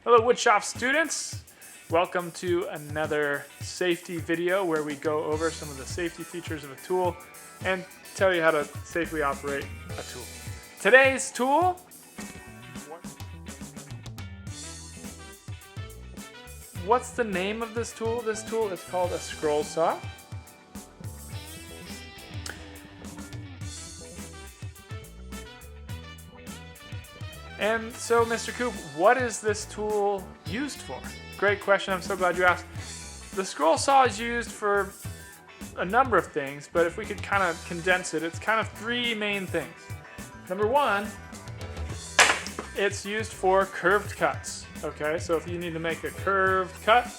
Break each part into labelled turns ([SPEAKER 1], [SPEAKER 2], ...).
[SPEAKER 1] Hello woodshop students, welcome to another safety video where we go over some of the safety features of a tool and tell you how to safely operate a tool. Today's tool, what's the name of this tool? This tool is called a scroll saw. And so, Mr. Coop, what is this tool used for? Great question. I'm so glad you asked. The scroll saw is used for a number of things, but if we could kind of condense it, it's kind of three main things. Number one, it's used for curved cuts. Okay, so if you need to make a curved cut,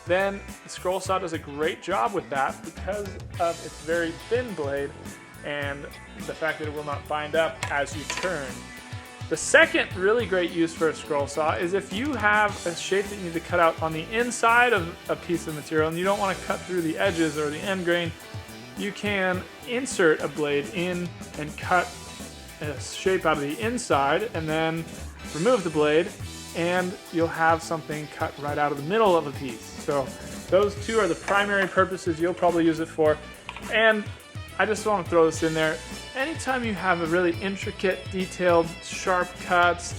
[SPEAKER 1] then the scroll saw does a great job with that because of its very thin blade and the fact that it will not bind up as you turn. The second really great use for a scroll saw is if you have a shape that you need to cut out on the inside of a piece of material and you don't want to cut through the edges or the end grain, you can insert a blade in and cut a shape out of the inside and then remove the blade and you'll have something cut right out of the middle of a piece. So those two are the primary purposes you'll probably use it for. And I just want to throw this in there. Anytime you have a really intricate, detailed, sharp cuts,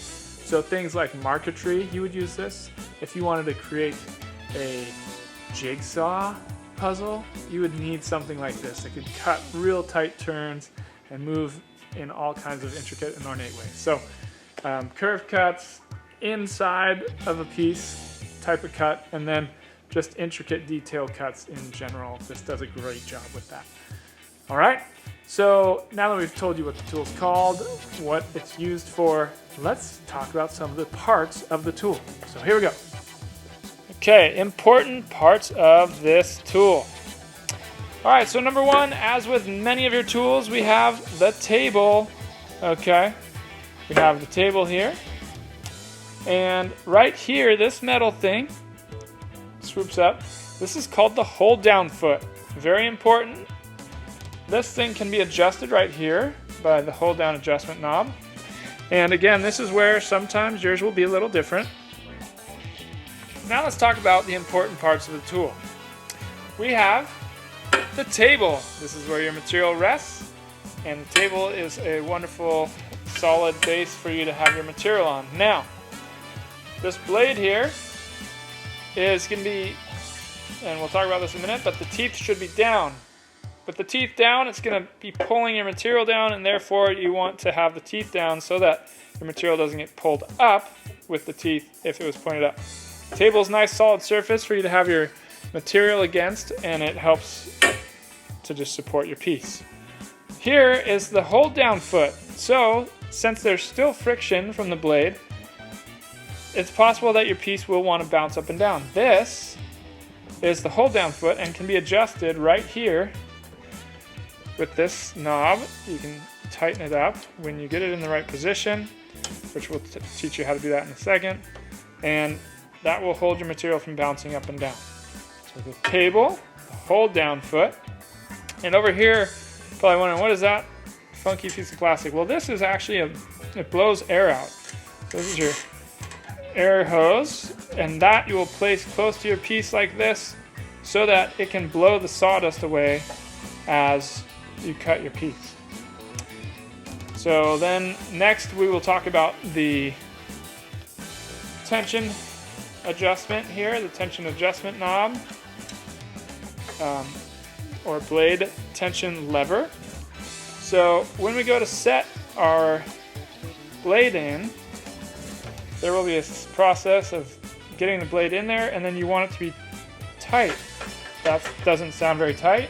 [SPEAKER 1] so things like marquetry, you would use this. If you wanted to create a jigsaw puzzle, you would need something like this. It could cut real tight turns and move in all kinds of intricate and ornate ways. So curved cuts, inside of a piece type of cut, and then just intricate detailed cuts in general. This does a great job with that. All right, so now that we've told you what the tool's called, what it's used for, let's talk about some of the parts of the tool. So here we go. Okay, important parts of this tool. All right, so number one, as with many of your tools, we have the table. Okay, we have the table here. And right here, this metal thing swoops up. This is called the hold down foot. Very important. This thing can be adjusted right here by the hold down adjustment knob. And again, this is where sometimes yours will be a little different. Now let's talk about the important parts of the tool. We have the table. This is where your material rests. And the table is a wonderful solid base for you to have your material on. Now, this blade here is going to be, and we'll talk about this in a minute, but the teeth should be down. With the teeth down, it's going to be pulling your material down, and therefore you want to have the teeth down so that your material doesn't get pulled up with the teeth if it was pointed up. The table is a nice solid surface for you to have your material against, and it helps to just support your piece. Here is the hold down foot. So, since there's still friction from the blade, it's possible that your piece will want to bounce up and down. This is the hold down foot and can be adjusted right here. With this knob, you can tighten it up when you get it in the right position, which we'll teach you how to do that in a second, and that will hold your material from bouncing up and down. So the table, the hold down foot, and over here, probably wondering, what is that funky piece of plastic? Well, this is actually it blows air out. So this is your air hose, and that you will place close to your piece like this so that it can blow the sawdust away as you cut your piece. So then next we will talk about the tension adjustment here, the tension adjustment knob, or blade tension lever. So when we go to set our blade in, there will be a process of getting the blade in there, and then you want it to be tight. That doesn't sound very tight.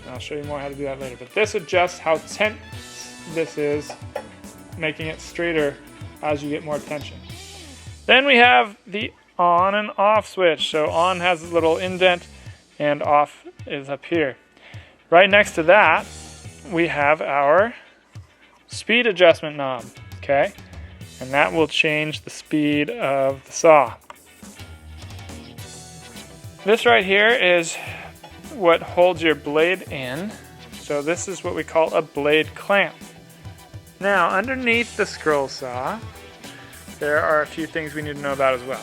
[SPEAKER 1] I'll show you more how to do that later. But this adjusts how tense this is, making it straighter as you get more tension. Then we have the on and off switch. So on has a little indent and off is up here. Right next to that, we have our speed adjustment knob. Okay, and that will change the speed of the saw. This right here is what holds your blade in. So this is what we call a blade clamp. Now, underneath the scroll saw, there are a few things we need to know about as well.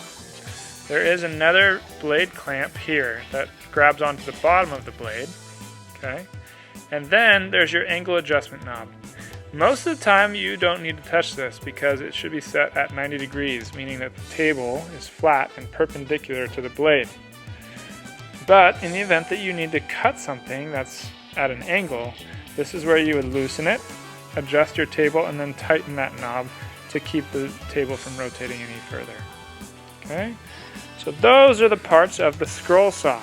[SPEAKER 1] There is another blade clamp here that grabs onto the bottom of the blade, okay? And then there's your angle adjustment knob. Most of the time you don't need to touch this because it should be set at 90 degrees, meaning that the table is flat and perpendicular to the blade. But in the event that you need to cut something that's at an angle, this is where you would loosen it, adjust your table, and then tighten that knob to keep the table from rotating any further. Okay? So those are the parts of the scroll saw.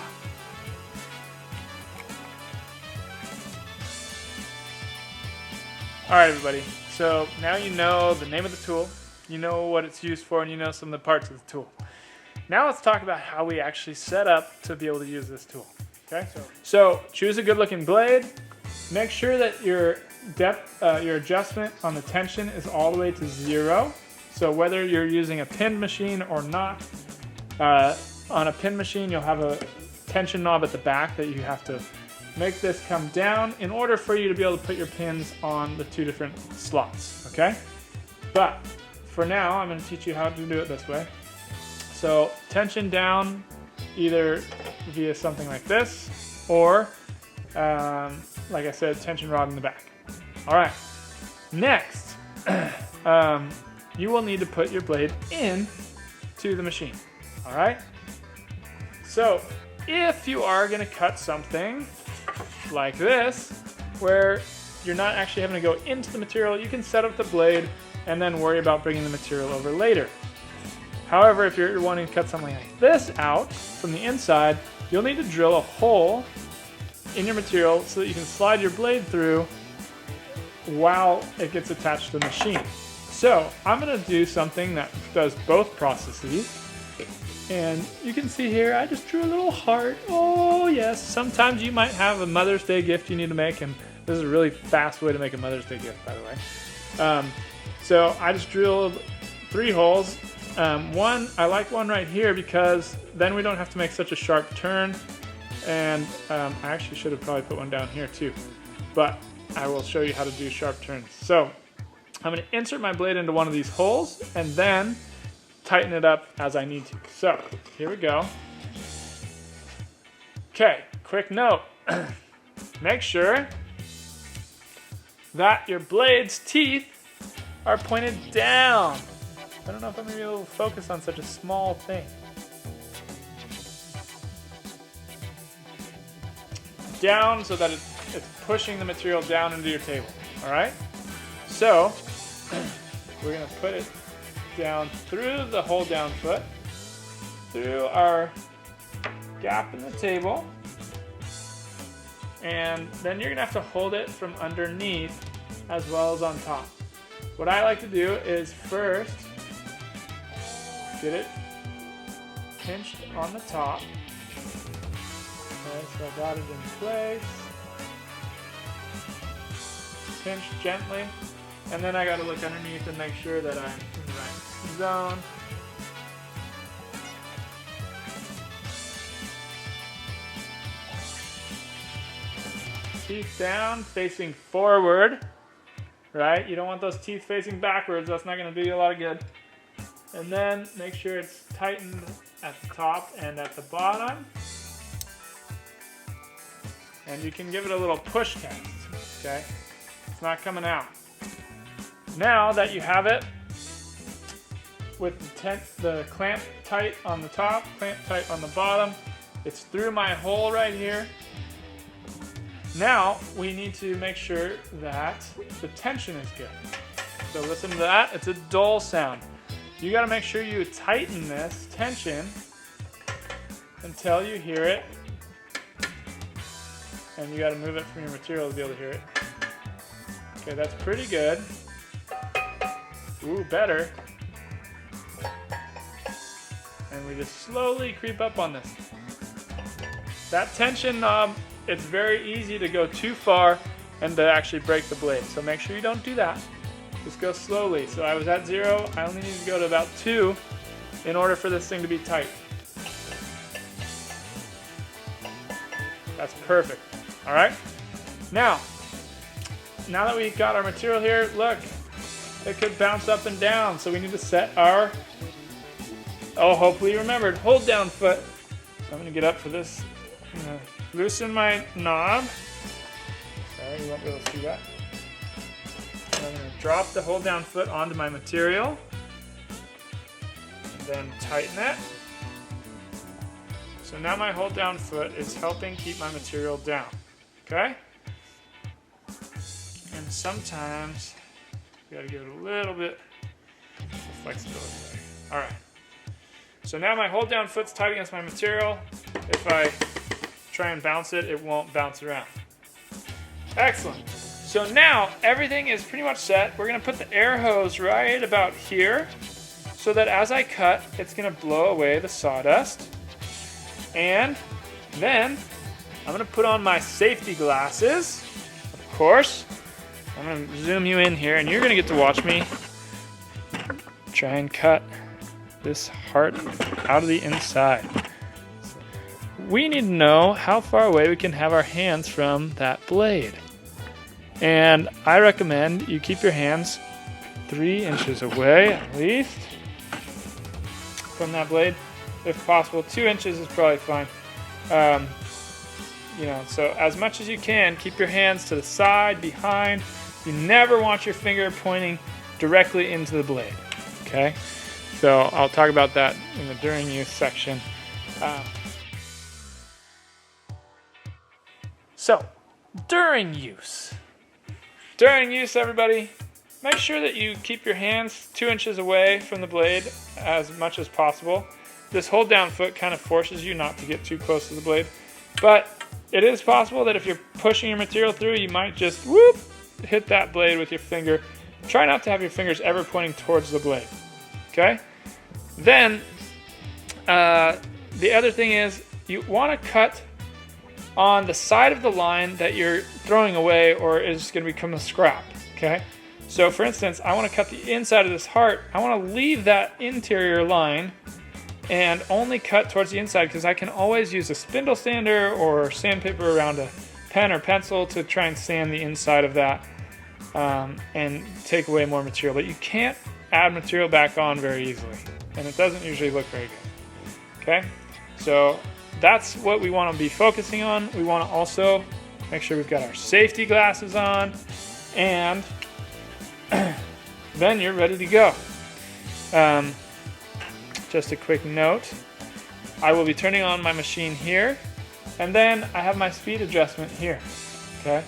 [SPEAKER 1] Alright everybody, so now you know the name of the tool, you know what it's used for, and you know some of the parts of the tool. Now let's talk about how we actually set up to be able to use this tool. Okay? So choose a good looking blade. Make sure that your depth, your adjustment on the tension is all the way to 0. So whether you're using a pin machine or not, on a pin machine you'll have a tension knob at the back that you have to make this come down in order for you to be able to put your pins on the 2 different slots, okay? But for now, I'm going to teach you how to do it this way. So tension down either via something like this or, like I said, tension rod in the back. All right, next, you will need to put your blade in to the machine, all right? So if you are going to cut something like this, where you're not actually having to go into the material, you can set up the blade and then worry about bringing the material over later. However, if you're wanting to cut something like this out from the inside, you'll need to drill a hole in your material so that you can slide your blade through while it gets attached to the machine. So I'm going to do something that does both processes. And you can see here, I just drew a little heart. Oh yes, sometimes you might have a Mother's Day gift you need to make, and this is a really fast way to make a Mother's Day gift, by the way. So I just drilled 3 holes. I like one right here because then we don't have to make such a sharp turn. And I actually should have probably put one down here too, but I will show you how to do sharp turns. So I'm going to insert my blade into one of these holes and then tighten it up as I need to. So here we go. Okay, quick note. Make sure that your blade's teeth are pointed down. I don't know if I'm going to be able to focus on such a small thing. Down so that it's pushing the material down into your table. All right? So we're going to put it down through the hold down foot, through our gap in the table, and then you're going to have to hold it from underneath as well as on top. What I like to do is first get it pinched on the top. Okay, so I got it in place. Pinch gently. And then I got to look underneath and make sure that I'm in the right zone. Teeth down, facing forward, right? You don't want those teeth facing backwards. That's not going to do you a lot of good. And then make sure it's tightened at the top and at the bottom. And you can give it a little push test, okay? It's not coming out. Now that you have it with the clamp tight on the top, clamp tight on the bottom, it's through my hole right here. Now we need to make sure that the tension is good. So listen to that, it's a dull sound. You got to make sure you tighten this tension until you hear it. And you got to move it from your material to be able to hear it. Okay, that's pretty good. Ooh, better. And we just slowly creep up on this. That tension knob, it's very easy to go too far and to actually break the blade. So make sure you don't do that. Just go slowly. So I was at 0, I only need to go to about 2 in order for this thing to be tight. That's perfect. All right. Now that we've got our material here, look, it could bounce up and down. So we need to set our, hopefully you remembered, hold down foot. So I'm gonna get up for this. I'm gonna loosen my knob. Sorry, you won't be able to see that. And I'm gonna drop the hold down foot onto my material. And then tighten it. So now my hold down foot is helping keep my material down, okay? And sometimes you gotta give it a little bit of flexibility there. All right. So now my hold down foot's tight against my material. If I try and bounce it, it won't bounce around. Excellent. So now everything is pretty much set. We're gonna put the air hose right about here so that as I cut, it's gonna blow away the sawdust. And then I'm gonna put on my safety glasses, of course. I'm gonna zoom you in here and you're gonna get to watch me try and cut this heart out of the inside. We need to know how far away we can have our hands from that blade. And I recommend you keep your hands 3 inches away at least from that blade. If possible, 2 inches is probably fine. So as much as you can, keep your hands to the side, behind. You never want your finger pointing directly into the blade, okay? So I'll talk about that in the during use section. So, during use. During use, everybody, make sure that you keep your hands 2 inches away from the blade as much as possible. This hold down foot kind of forces you not to get too close to the blade, but it is possible that if you're pushing your material through, you might just hit that blade with your finger. Try not to have your fingers ever pointing towards the blade, okay? Then, the other thing is you want to cut on the side of the line that you're throwing away or is going to become a scrap, okay? So for instance, I want to cut the inside of this heart. I want to leave that interior line and only cut towards the inside because I can always use a spindle sander or sandpaper around a pen or pencil to try and sand the inside of that and take away more material. But you can't add material back on very easily, and it doesn't usually look very good. Okay, so that's what we want to be focusing on. We want to also make sure we've got our safety glasses on, and then you're ready to go. Just a quick note, I will be turning on my machine here, and then I have my speed adjustment here, okay?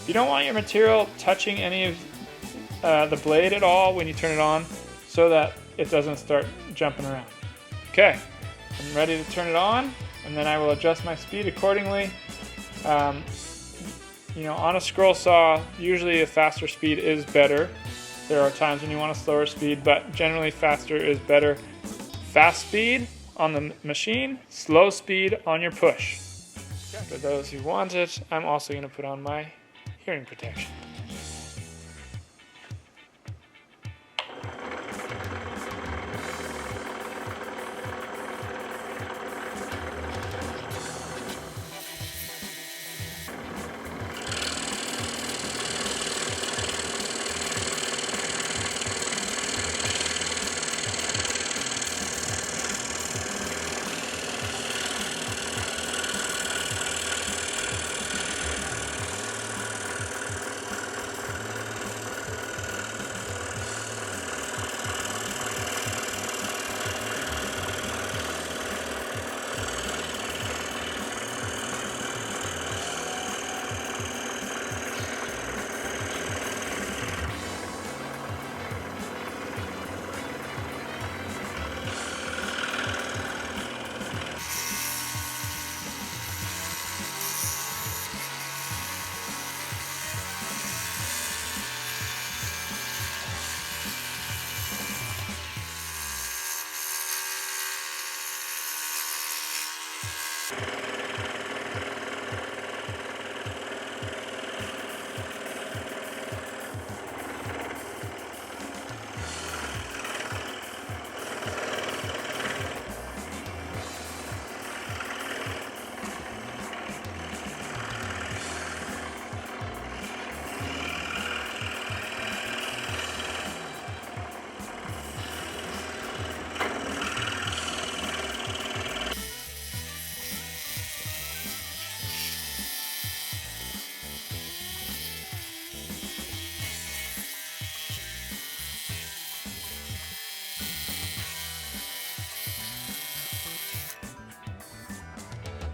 [SPEAKER 1] You don't want your material touching any of the blade at all when you turn it on so that it doesn't start jumping around. Okay, I'm ready to turn it on, and then I will adjust my speed accordingly. On a scroll saw, usually a faster speed is better. There are times when you want a slower speed, but generally faster is better. Fast speed on the machine, slow speed on your push. For those who want it, I'm also going to put on my hearing protection.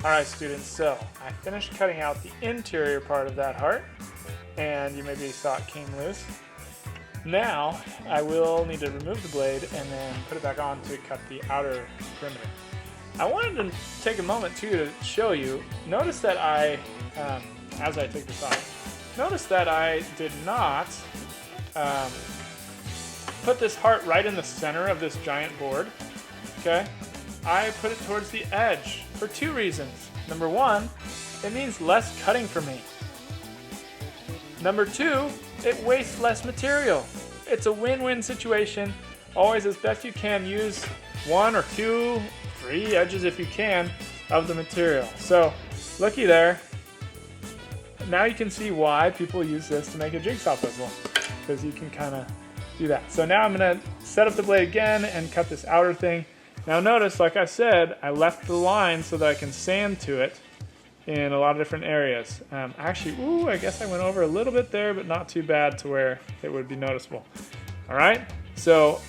[SPEAKER 1] Alright students, so I finished cutting out the interior part of that heart, and you maybe saw it came loose. Now I will need to remove the blade and then put it back on to cut the outer perimeter. I wanted to take a moment too to show you, notice that as I take this off, notice that I did not put this heart right in the center of this giant board, okay? I put it towards the edge for two reasons. Number one, it means less cutting for me. Number two, it wastes less material. It's a win-win situation. Always, as best you can, use 1 or 2, 3 edges if you can of the material. So, looky there. Now you can see why people use this to make a jigsaw puzzle, because you can kind of do that. So now I'm going to set up the blade again and cut this outer thing. Now notice, like I said, I left the line so that I can sand to it in a lot of different areas. Actually, I guess I went over a little bit there, but not too bad to where it would be noticeable. All right, so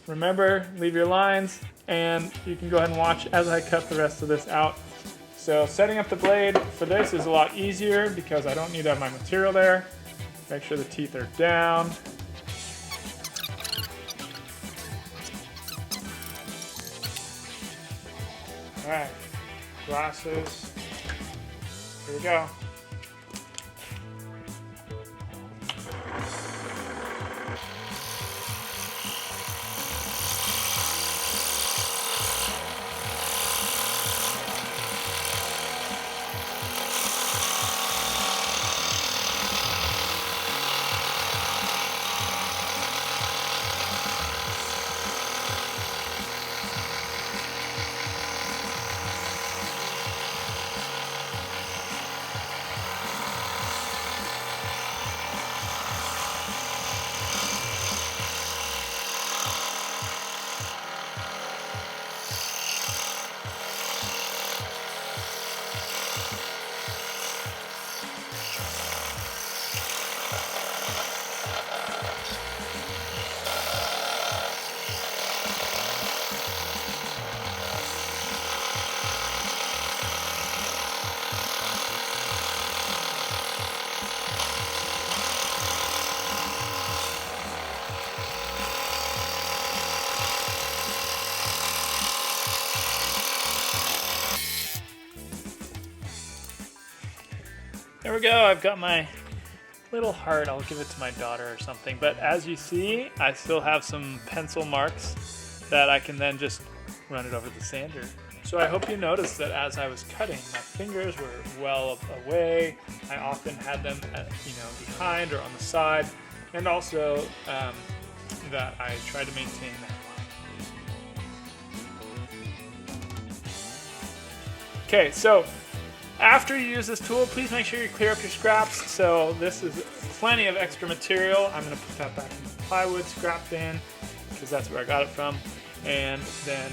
[SPEAKER 1] remember, leave your lines, and you can go ahead and watch as I cut the rest of this out. So setting up the blade for this is a lot easier because I don't need to have my material there. Make sure the teeth are down. All right, glasses. Here we go. There we go, I've got my little heart. I'll give it to my daughter or something. But as you see, I still have some pencil marks that I can then just run it over the sander. So I hope you noticed that as I was cutting, my fingers were well away. I often had them behind or on the side, and also that I tried to maintain that line. Okay, so after you use this tool, please make sure you clear up your scraps. So this is plenty of extra material. I'm going to put that back in the plywood scrap bin because that's where I got it from. And then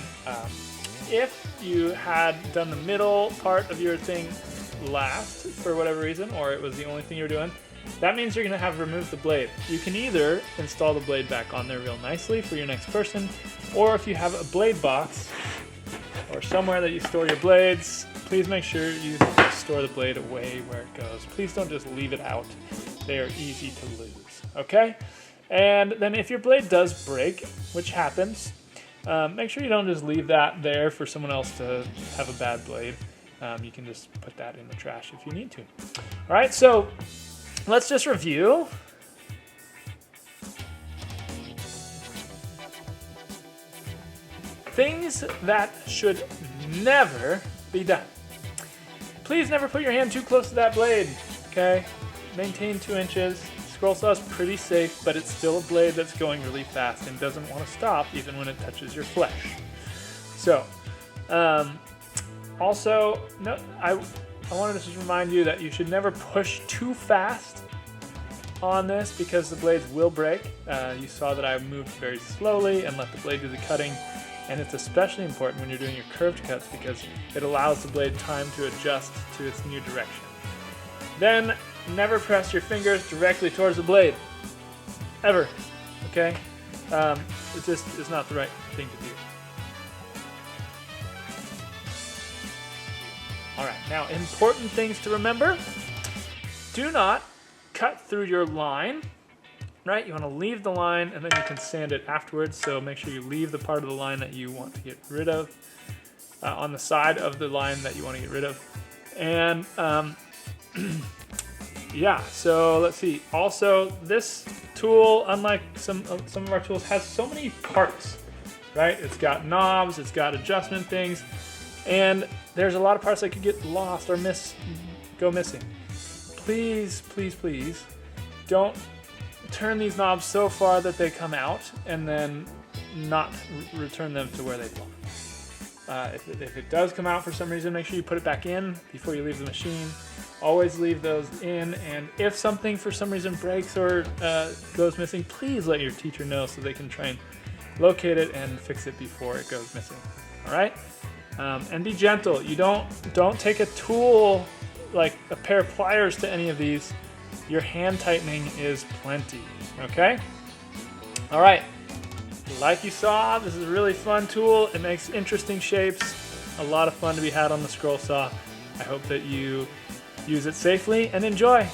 [SPEAKER 1] if you had done the middle part of your thing last for whatever reason, or it was the only thing you were doing, that means you're going to have removed the blade. You can either install the blade back on there real nicely for your next person, or if you have a blade box or somewhere that you store your blades, please make sure you store the blade away where it goes. Please don't just leave it out. They are easy to lose, okay? And then if your blade does break, which happens, make sure you don't just leave that there for someone else to have a bad blade. You can just put that in the trash if you need to. All right, so let's just review. Things that should never be done. Please never put your hand too close to that blade, okay? Maintain 2 inches. Scroll saw is pretty safe, but it's still a blade that's going really fast and doesn't want to stop even when it touches your flesh. So, also, no, I wanted to just remind you that you should never push too fast on this because the blades will break. You saw that I moved very slowly and let the blade do the cutting. And it's especially important when you're doing your curved cuts because it allows the blade time to adjust to its new direction. Then, never press your fingers directly towards the blade. Ever. Okay? It just is not the right thing to do. All right, now important things to remember. Do not cut through your line, right? You want to leave the line and then you can sand it afterwards. So make sure you leave the part of the line that you want to get rid of on the side of the line that you want to get rid of. And yeah, so let's see. Also, this tool, unlike some of our tools, has so many parts, right? It's got knobs, it's got adjustment things, and there's a lot of parts that could get lost or go missing. Please, please, please, don't turn these knobs so far that they come out and then not return them to where they belong. If it does come out for some reason, make sure you put it back in before you leave the machine. Always leave those in, and if something for some reason breaks or goes missing, please let your teacher know so they can try and locate it and fix it before it goes missing. All right? And be gentle. You don't take a tool like a pair of pliers to any of these. Your hand tightening is plenty. Okay? All right. Like you saw, this is a really fun tool. It makes interesting shapes. A lot of fun to be had on the scroll saw. I hope that you use it safely and enjoy.